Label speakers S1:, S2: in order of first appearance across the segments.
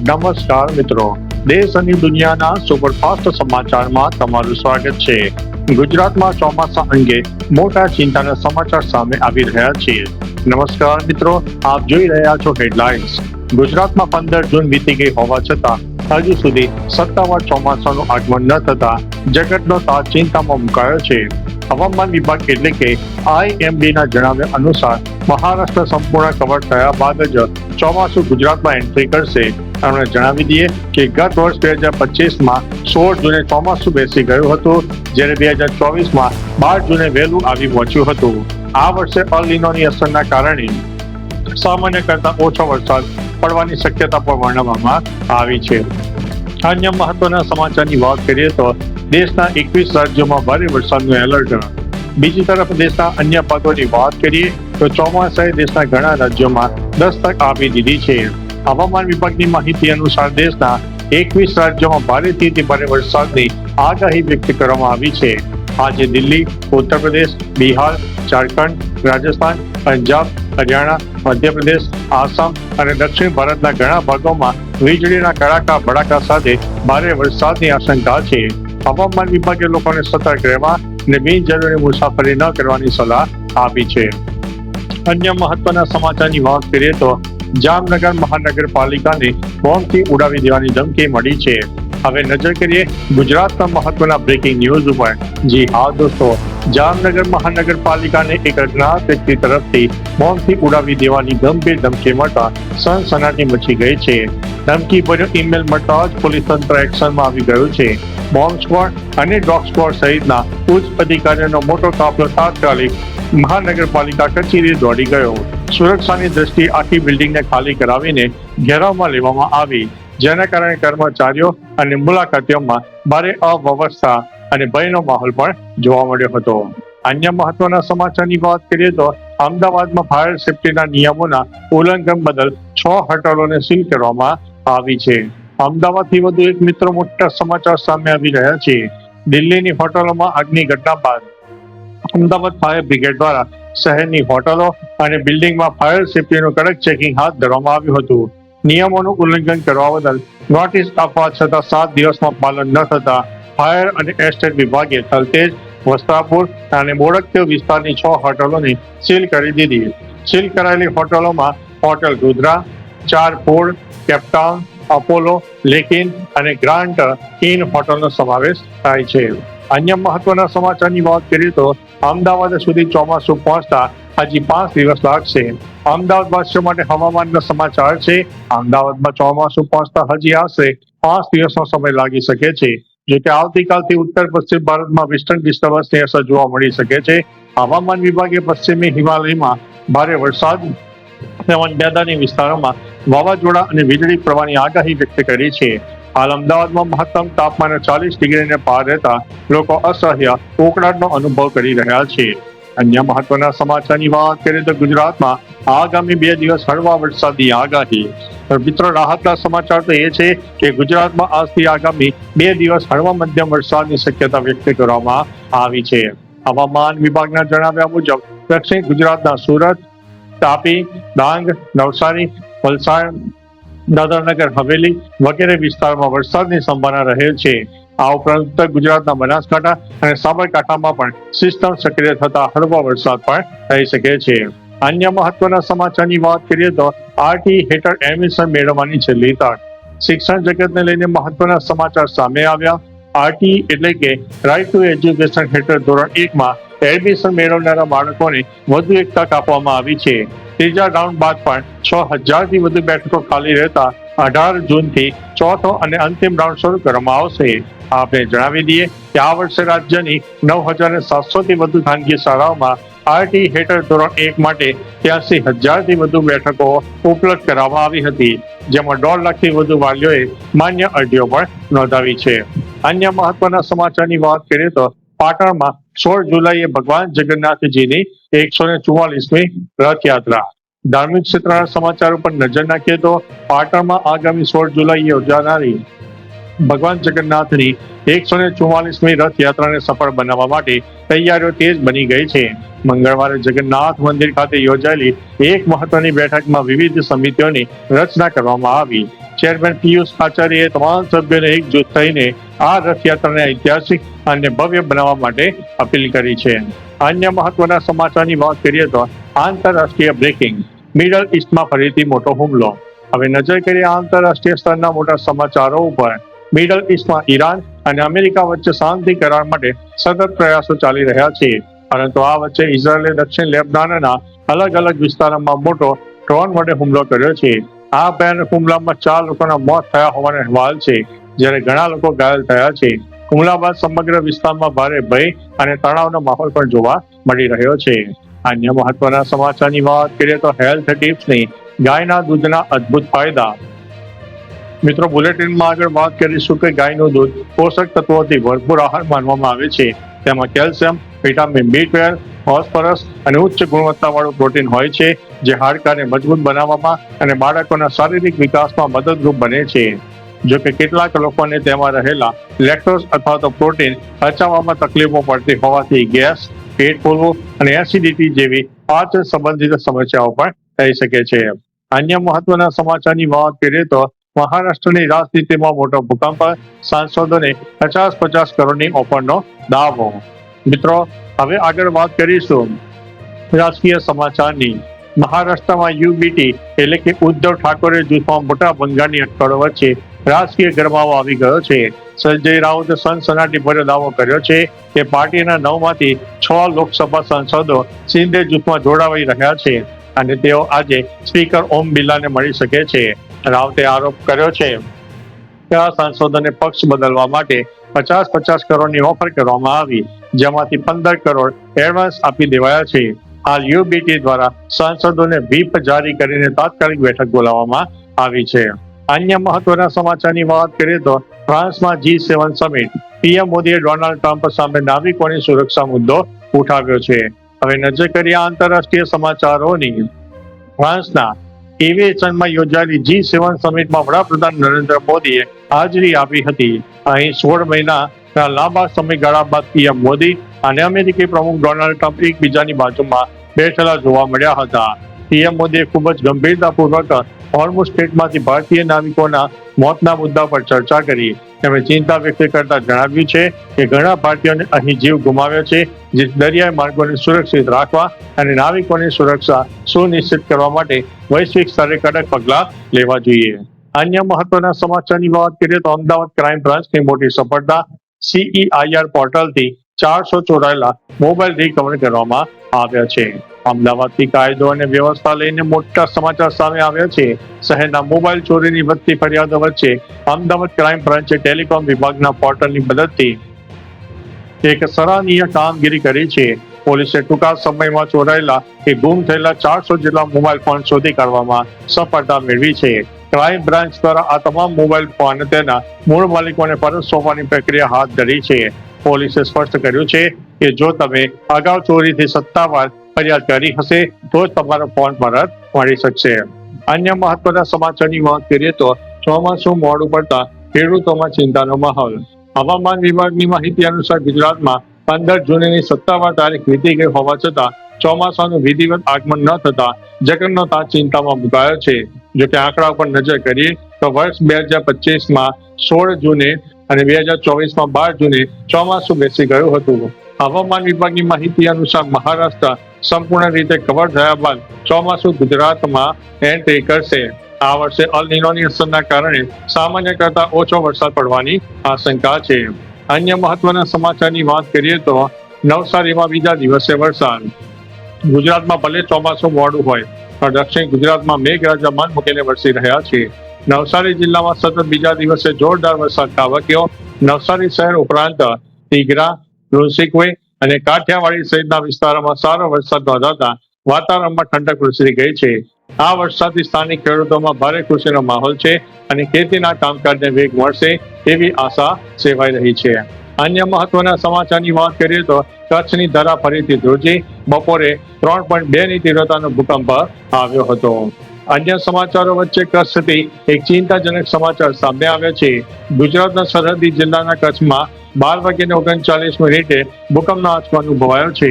S1: નમસ્કાર મિત્રો, દેશ અને દુનિયાના સુપરફાસ્ટ સમાચારમાં તમારું સ્વાગત છે. ગુજરાતમાં ચોમાસા અંગે મોટા ચિંતાના સમાચાર સામે આવી રહ્યા છે. નમસ્કાર મિત્રો, આપ જોઈ રહ્યા છો હેડલાઇન્સ. ગુજરાતમાં 15 જૂન વીતી ગઈ હોવા છતાં હજુ સુધી સત્તાવાર ચોમાસાનું આગમન ન થતા જગતનો તાત ચિંતામાં મુકાયો છે. હવામાન વિભાગ એટલે કે IMDના જણાવ્યા અનુસાર મહારાષ્ટ્ર સંપૂર્ણ કવર થયા બાદ જ ચોમાસું ગુજરાતમાં એન્ટ્રી કરશે. આપણે જણાવી દઈએ કે ગત વર્ષ 2025માં 16 જૂને ચોમાસું બેસી ગયું હતું, જ્યારે 2024માં 12 જૂને વહેલું આવી પહોંચ્યું હતું. આ વર્ષે અલ નીનોની અસરના કારણે સામાન્ય કરતા ઓછો વરસાદ પડવાની શક્યતા પણ વર્ણવવામાં આવી છે. અન્ય મહત્વના સમાચારની વાત કરીએ તો દેશના 21 રાજ્યોમાં ભારે વરસાદનું એલર્ટ. બીજી તરફ દેશના અન્ય ભાગોની વાત કરીએ તો ચોમાસાએ દેશના ઘણા રાજ્યોમાં દસ્તક આપી દીધી છે. હવામાન વિભાગની માહિતી અનુસાર દેશના 21 રાજ્યોમાં ભારેથી અતિ ભારે વરસાદની આગાહી વ્યક્ત કરવામાં આવી છે. આજે દિલ્હી, ઉત્તર પ્રદેશ, બિહાર, ઝારખંડ, રાજસ્થાન, પંજાબ, હરિયાણા, મધ્યપ્રદેશ, આસામ અને દક્ષિણ ભારતના ઘણા ભાગોમાં વીજળીના કડાકા ભડાકા સાથે ભારે વરસાદની આશંકા છે. હવામાન વિભાગે લોકોને સતર્ક રહેવા અને બિનજરૂરી મુસાફરી ન કરવાની સલાહ આપી છે. અન્ય મહત્વના સમાચારની વાત કરીએ તો જામનગર મહાનગરપાલિકાને બોમ્બથી ઉડાવી દેવાની ધમકી મળી છે. હવે નજર કરીએ ગુજરાતના મહત્વના બ્રેકિંગ ન્યૂઝ ઉપર. જી હા દોસ્તો, જામનગર મહાનગરપાલિકાને એક અજ્ઞાત વ્યક્તિ તરફથી બોમ્બથી ઉડાવી દેવાની ગંભીર ધમકી મળતા સનસનાટી મચી ગઈ છે. ધમકી ભર્યો ઈમેલ મળતા જ પોલીસ તંત્ર એક્શનમાં આવી ગયું છે. બોમ્બ સ્ક્વોડ અને ડોગ સ્ક્વોડ સહિતના ઉચ્ચ અધિકારીઓનો મોટો કાફલો તાત્કાલિક મહાનગરપાલિકા કચેરીએ દોડી ગયો. સુરક્ષાની દ્રષ્ટિએ આખી બિલ્ડિંગને ખાલી કરાવીને ઘેરાવમાં લેવામાં આવી, જેના કારણે કર્મચારીઓ અને મુલાકાતીઓમાં ભારે અવ્યવસ્થા અને ભયનો માહોલ પણ જોવા મળ્યો હતો. અન્ય મહત્વના સમાચારની વાત કરીએ તો અમદાવાદમાં ફાયર સેફ્ટીના નિયમોના ઉલ્લંઘન બદલ 6 હોટલોને સીલ કરવામાં આવી છે. અમદાવાદથી વધુ એક મિત્રો મોટા સમાચાર સામે આવી રહ્યા છે. દિલ્હીની હોટલોમાં આગની ઘટના બાદ અમદાવાદ ફાયર બ્રિગેડ દ્વારા શહેરની હોટલો અને બિલ્ડિંગમાં ફાયર સેફ્ટીનું કડક ચેકિંગ હાથ ધરવામાં આવ્યું હતું. નિયમોનું ઉલ્લંઘન કરવા બદલ નોટિસ આપવા છતાં 7 દિવસમાં પાલન ન થતા ફાયર અને એસ્ટેટ વિભાગે થલતેજ, વસ્ત્રાપુર અને બોડકદેવ વિસ્તારની 6 હોટલોને સીલ કરી દીધી. સીલ કરાયેલી હોટલોમાં hotel Rudra, 4 food, Cape Town, Apollo, લેકિન અને ગ્રાન્ડ ઇન હોટલનો સમાવેશ થાય છે. અન્ય મહત્વના સમાચારની વાત કરીએ તો અમદાવાદ સુધી ચોમાસું પહોંચતા હજી 5 દિવસ લાગશે. અમદાવાદવાસીઓ માટે હવામાનના સમાચાર છે. અમદાવાદમાં ચોમાસું પહોંચતા હજી આશરે 5 દિવસનો સમય લાગી શકે છે. જો કે આવતીકાલથી ઉત્તર પશ્ચિમ ભારતમાં વેસ્ટર્ન ડિસ્ટર્બન્સની અસર જોવા મળી શકે છે. હવામાન વિભાગે પશ્ચિમી હિમાલયમાં ભારે વરસાદ તેમજ મેદાની વિસ્તારોમાં વાવાઝોડા અને વીજળી પડવાની આગાહી વ્યક્ત કરી છે. હાલ અમદાવાદમાં મહત્તમ તાપમાન 40 ડિગ્રીને પાર રહેતા લોકો અસહ્ય ઉકળાટનો અનુભવ કરી રહ્યા છે. અન્ય મહત્વના સમાચારની વાત કરીએ તો ગુજરાતમાં આગામી 2 દિવસ હળવા વરસાદની આગાહી. મિત્રો, રાહતના સમાચાર તો એ છે કે ગુજરાતમાં આજથી આગામી 2 દિવસ હળવા મધ્યમ વરસાદની શક્યતા વ્યક્ત કરવામાં આવી છે. હવામાન વિભાગના જણાવ્યા મુજબ દક્ષિણ ગુજરાતના સુરત, તાપી, ડાંગ, નવસારી, વલસાડ, દાદરાનગર હવેલી વગેરે વિસ્તારમાં વરસાદની સંભાવના રહેલ છે. આ ઉપરાંત ઉત્તર ગુજરાતના બનાસકાંઠા અને સાબરકાંઠામાં પણ સિસ્ટમ સક્રિય થતા હળવો વરસાદ પણ થઈ શકે છે. અન્ય મહત્વના સમાચારની વાત કરીએ તો RT હેઠળ એડમિશન મેળવવાની છેલ્લી તક. શિક્ષણ જગતને લઈને મહત્વના સમાચાર સામે આવ્યા. RT એટલે કે રાઇટ ટુ એજ્યુકેશન હેઠળ ધોરણ 1માં એડમિશન મેળવનારા બાળકોને વધુ એક તક આપવામાં આવી છે. ત્રીજા રાઉન્ડ બાદ પણ 6000થી વધુ બેઠકો ખાલી રહેતા 18 જૂનથી ચોથો અને અંતિમ રાઉન્ડ શરૂ કરવામાં આવશે. આપણે જણાવી દઈએ કે આ વર્ષે રાજ્યની 9700થી વધુ ખાનગી શાળાઓમાં RT હેઠળ ધોરણ 1 માટે 83000થી વધુ બેઠકો ઉપલબ્ધ કરવામાં આવી હતી, જેમાં 1.5 લાખથી વધુ વાલીઓએ માન્ય અરજીઓ પણ નોંધાવી છે. અન્ય મહત્વના સમાચારની વાત કરીએ તો પાટણમાં 16 જુલાઈએ ભગવાન જગન્નાથજીની 144મી રથયાત્રા. ધાર્મિક ક્ષેત્રના સમાચાર ઉપર નજર નાખીએ તો પાટણમાં આગામી 16 જુલાઈએ યોજાનારી ભગવાન જગન્નાથની 144મી રથયાત્રાને સફળ બનાવવા માટે તૈયારીઓ તેજ બની ગઈ છે. મંગળવારે જગન્નાથ મંદિર ખાતે યોજાયેલી એક મહત્વની બેઠકમાં વિવિધ સમિતિઓની રચના કરવામાં આવી. ચેરમેન પિયુષ આચાર્યએ તમામ સભ્યોને એકજૂથ થઈને આ રથયાત્રાને ઐતિહાસિક અને ભવ્ય બનાવવા માટે અપીલ કરી છે. અન્ય મહત્વના સમાચારની વાત કરીએ તો આંતરરાષ્ટ્રીય બ્રેકિંગ, મિડલ ઈસ્ટમાં ફરીથી મોટો હુમલો. હવે નજર કરીએ આંતરરાષ્ટ્રીય સ્તરના મોટા સમાચારો ઉપર. મિડલ ઈસ્ટમાં ઈરાન અને અમેરિકા વચ્ચે શાંતિ કરાર માટે સતત પ્રયાસો ચાલી રહ્યા છે, પરંતુ આ વચ્ચે ઇઝરાયેલે દક્ષિણ લેબનાનના અલગ અલગ વિસ્તારોમાં મોટો ડ્રોન વડે હુમલો કર્યો છે. આ ભયાનક હુમલામાં 4 લોકોના મોત થયા હોવાનો અહેવાલ છે, જ્યારે ઘણા લોકો ઘાયલ થયા છે. હુમલા બાદ સમગ્ર વિસ્તારમાં ભારે ભય અને તણાવનો માહોલ પણ જોવા મળી રહ્યો છે. અન્ય મહત્વના સમાચારની વાત કરીએ તો હેલ્થ ટિપ્સની, ગાયના દૂધના અદ્ભુત ફાયદા. મિત્રો, બુલેટિનમાં આગળ વાત કરીશું કે ગાયનું દૂધ પોષક તત્વોથી ભરપૂર આહાર માનવામાં આવે છે. તેમાં કેલ્શિયમ, વિટામિન B12, ફોસ્ફરસ અને ઉચ્ચ ગુણવત્તાવાળું પ્રોટીન હોય છે, જે હાડકાને મજબૂત બનાવવામાં અને બાળકોના શારીરિક વિકાસમાં મદદરૂપ બને છે. જો કે કેટલાક લોકોને તેમાં રહેલા લેક્ટોઝ અથવા તો પ્રોટીન પચાવવામાં તકલીફો પડતી હોવાથી ગેસ, પેટ ફૂલવું અને એસિડિટી જેવી પાચન સંબંધિત સમસ્યાઓ પણ થઈ શકે છે. અન્ય મહત્વના સમાચારની વાત કરીએ તો મહારાષ્ટ્રની રાજનીતિમાં મોટો ભૂકંપ, સાંસદોને 50 કરોડની ઓફરનો દાવો. મિત્રો, હવે આગળ વાત કરીશું રાજકીય સમાચારની. મહારાષ્ટ્રમાં યુબીટી એટલે કે ઉદ્ધવ ઠાકોરે જૂથમાં મોટા ભંગારની અટકળો વચ્ચે રાજકીય ગરમાવો આવી ગયો છે. સંજય રાઉતે સનસનાટીભર્યો દાવો કર્યો છે કે પાર્ટીના 9માંથી 6 લોકસભા સાંસદો શિંદે જૂથમાં જોડાઈ રહ્યા છે અને તેઓ આજે સ્પીકર ઓમ બિરલાને મળી શકે છે. રાઉતે આરોપ કર્યો છે કે આ સાંસદોને પક્ષ બદલવા માટે 50 કરોડની ઓફર કરવામાં આવી, જેમાંથી 15 કરોડ એડવાન્સ આપી દેવાયા છે. હાલ યુબીટી દ્વારા સાંસદોને વ્હીપ જારી કરીને તાત્કાલિક બેઠક બોલાવવામાં આવી છે. અન્ય મહત્વના સમાચારની વાત કરીએ તો ફ્રાન્સમાં G7 સમિટ. પીએમ મોદીએ ડોનાલ્ડ ટ્રમ્પ સામે નાગરિકોની સુરક્ષા મુદ્દો ઉઠાવ્યો છે. હવે નજર કરીએ આંતરરાષ્ટ્રીય સમાચારોની. ફ્રાન્સના એવિએશનમાં યોજાયેલી G7 સમિટમાં વડાપ્રધાન નરેન્દ્ર મોદીએ હાજરી આપી હતી. અહીં 16 મહિનાના લાંબા સમયગાળા બાદ પીએમ મોદી અને અમેરિકી પ્રમુખ ડોનાલ્ડ ટ્રમ્પ એકબીજાની બાજુમાં બેઠેલા જોવા મળ્યા હતા. પીએમ મોદીએ ખૂબ જ ગંભીરતાપૂર્વક હોર્મુઝ સ્ટ્રેઇટમાંથી ભારતીય નાવિકોના મોતના મુદ્દા પર ચર્ચા કરી. તેમણે ચિંતા વ્યક્ત કરતા જણાવ્યું છે કે ઘણા ભારતીયોને અહીં જીવ ગુમાવ્યો છે, જે દરિયાઈ માર્ગોને સુરક્ષિત રાખવા અને નાવિકોની સુરક્ષા સુનિશ્ચિત કરવા માટે વૈશ્વિક સ્તરે કડક પગલાં લેવા જોઈએ. અન્ય મહત્વના સમાચારની વાત કરીએ તો અમદાવાદ ક્રાઇમ બ્રાન્ચની મોટી સફળતા. CEIR પોર્ટલથી 400 ચોરાયેલા મોબાઈલ રિકવર કરવામાં આવ્યા છે. અમદાવાદથી કાયદો અને વ્યવસ્થા લઈને મોટા સમાચાર સામે આવ્યા છે. શહેરના મોબાઈલ ચોરીની વધતી ફરિયાદો વચ્ચે અમદાવાદ ક્રાઇમ બ્રાન્ચે ટેલિકોમ વિભાગના પોર્ટલની મદદથી એક સરાહનીય કામગીરી કરી છે. પોલીસે ટૂંકા સમયમાં ચોરાયેલા કે ગુમ થયેલા 400 જેટલા મોબાઈલ ફોન શોધી કાઢવામાં સફળતા મેળવી છે. ક્રાઇમ બ્રાન્ચ દ્વારા આ તમામ મોબાઈલ ફોન તેના મૂળ માલિકોને પરત સોંપવાની પ્રક્રિયા હાથ ધરી છે. પોલીસે સ્પષ્ટ કર્યું છે કે જો તમે અગાઉ ચોરીથી સત્તાવાર ફરિયાદ કરી હશે તો જ તમારો ફોન પરત મળી શકશે. અન્ય મહત્વના સમાચારની વાત કરીએ તો ચોમાસું મોડું પડતા ખેડૂતોમાં ચિંતાનો માહોલ. હવામાન વિભાગની માહિતી અનુસાર ગુજરાતમાં 15 જૂનની સત્તાવાર તારીખ વીતી ગઈ હોવા છતાં ચોમાસાનું વિધિવત આગમન ન થતા જગતનો તાત ચિંતામાં મુકાયો છે. જો કે આંકડા ઉપર નજર કરીએ તો વર્ષ 2025માં 16 જૂને અને 2024માં 12 જૂને ચોમાસું બેસી ગયું હતું. હવામાન વિભાગની માહિતી અનુસાર મહારાષ્ટ્ર સંપૂર્ણ રીતે કવર થયા બાદ ચોમાસું ગુજરાતમાં એન્ટ્રી કરશે. આ વર્ષે અલ નીનોની અસરના કારણે સામાન્ય કરતા ઓછો વરસાદ પડવાની આશંકા છે. અન્ય મહત્વના સમાચારની વાત કરીએ તો નવસારીમાં બીજા દિવસે વરસાદ. ગુજરાતમાં ભલે ચોમાસું મોડું હોય પણ દક્ષિણ ગુજરાતમાં મેઘરાજા મન મૂકીને વરસી રહ્યા છે. નવસારી જિલ્લામાં સતત બીજા દિવસે જોરદાર વરસાદ ખાબક્યો. નવસારી શહેર ઉપરાંત ટીગરા, લુણસીકુઈ અને કાઠિયાવાડી સહિતના વિસ્તારોમાં સારો વરસાદ નોંધાતા વાતાવરણમાં ઠંડક પ્રસરી ગઈ છે. આ વરસાદથી સ્થાનિક ખેડૂતોમાં ભારે ખુશીનો માહોલ છે અને ખેતીના કામકાજને વેગ મળશે તેવી આશા સેવાઈ રહી છે. અન્ય મહત્વના સમાચારની વાત કરીએ તો કચ્છની ધરા ફરીથી ધ્રુજી. બપોરે 3.2ની તીવ્રતાનો ભૂકંપ આવ્યો હતો. અન્ય સમાચારો વચ્ચે કચ્છથી એક ચિંતાજનક સમાચાર સામે આવ્યા છે. ગુજરાતના સરહદી જિલ્લાના કચ્છમાં 12:39 ભૂકંપનો આંચકો અનુભવાયો છે.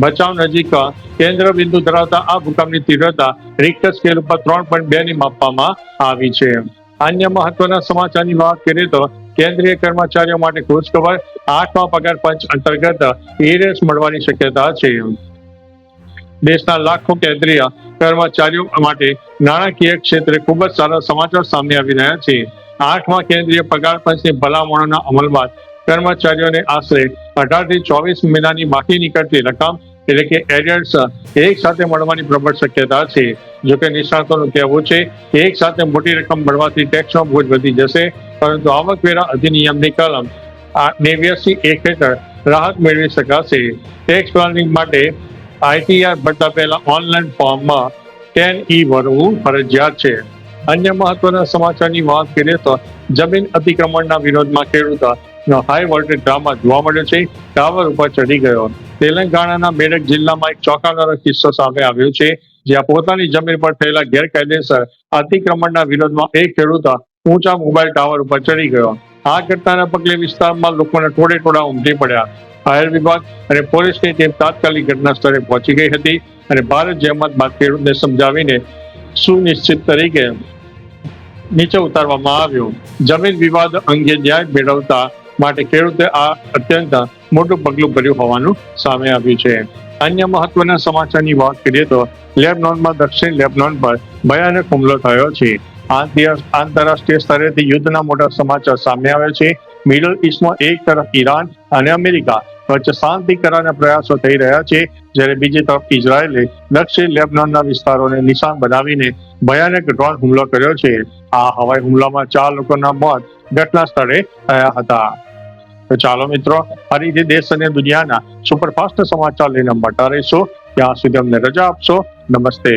S1: ભચાઉ નજીક કેન્દ્ર બિંદુ ધરાવતા આ ભૂકંપની તીવ્રતા રિક્ટર સ્કેલ ઉપર 3.2 ની માપવામાં આવી છે. અન્ય મહત્વના સમાચારની વાત કરીએ તો કેન્દ્રીય કર્મચારીઓ માટે ખુશખબર, 8મા પગાર પંચ અંતર્ગત એરેસ મળવાની શક્યતા છે. દેશના લાખો કેન્દ્રીય કર્મચારીઓ માટે નાણાકીય ક્ષેત્રે ખૂબ જ સારા સમાચાર સામે આવી રહ્યા છે. 8મા કેન્દ્રીય પગાર પંચની ભલામણોના અમલ બાદ કર્મચારીઓને આશરે 18 થી 24 મહિનાની બાકી નીકળતી રકમ એટલે કે એરિયર્સ એક સાથે મળવાની પ્રબળ શક્યતા છે. જોકે નિષ્ણાતોનું કહેવું છે કે એક સાથે મોટી રકમ મળવાથી ટેક્સનો બોજ વધી જશે, પરંતુ આવકવેરા અધિનિયમની કલમ 89(1) હેઠળ રાહત મેળવી શકાશે. ટેક્સ પ્લાનિંગ માટે આઈટીઆર ભરતા પહેલા ઓનલાઈન ફોર્મમાં 10E ભરવું ફરજિયાત છે. અન્ય મહત્વના સમાચારની વાત કરીએ તો જમીન અતિક્રમણના વિરોધમાં ખેડૂતોનો હાઈ વોલ્ટેજ ડ્રામા જોવા મળ્યો છે. ટાવર ઉપર ચડી ગયો. તેલંગાણાના મેડક જિલ્લામાં એક ચોંકાવનારો કિસ્સો સામે આવ્યો છે, જ્યાં પોતાની જમીન પર થયેલા ગેરકાયદેસર અતિક્રમણના વિરોધમાં એક ખેડૂત ઊંચા મોબાઈલ ટાવર ઉપર ચડી ગયો. આ ઘટનાના પગલે વિસ્તારમાં લોકોના ટોળે-ટોળા ઉમટી પડ્યા. ફાયર વિભાગ અને પોલીસની ટીમ તાત્કાલિક ઘટના સ્થળે પહોંચી ગઈ હતી અને ભારે જહેમત બાદ ખેડૂતને સમજાવીને સુનિશ્ચિત તરીકે નીચે ઉતારવામાં આવ્યો. જમીન વિવાદ અંગે ન્યાય મેળવતા માટે ખેડૂતે આ અત્યંત મોટું પગલું ભર્યું હોવાનું સામે આવ્યું છે. અન્ય મહત્વના સમાચારની વાત કરીએ તો લેબનોનમાં દક્ષિણ લેબનોન પર ભયાનક હુમલો થયો છે. આંતરરાષ્ટ્રીય સ્તરેથી યુદ્ધના મોટા સમાચાર સામે આવ્યા છે. મિડલ ઇસ્ટમાં એક તરફ ઈરાન અને અમેરિકા વચ્ચે શાંતિ કરારના પ્રયાસો થઈ રહ્યા છે, જ્યારે બીજી તરફ ઇઝરાયેલે દક્ષિણ લેબનોનના વિસ્તારોને નિશાન બનાવીને ભયાનક ડ્રોન હુમલો કર્યો છે. આ હવાઈ હુમલામાં 4 લોકોના મોત ઘટના સ્થળે થયા હતા. તો ચાલો મિત્રો, ફરીથી દેશ અને દુનિયાના સુપરફાસ્ટ સમાચાર લઈને મળતા રહીશું. ત્યાં સુધી અમને રજા આપશો. નમસ્તે.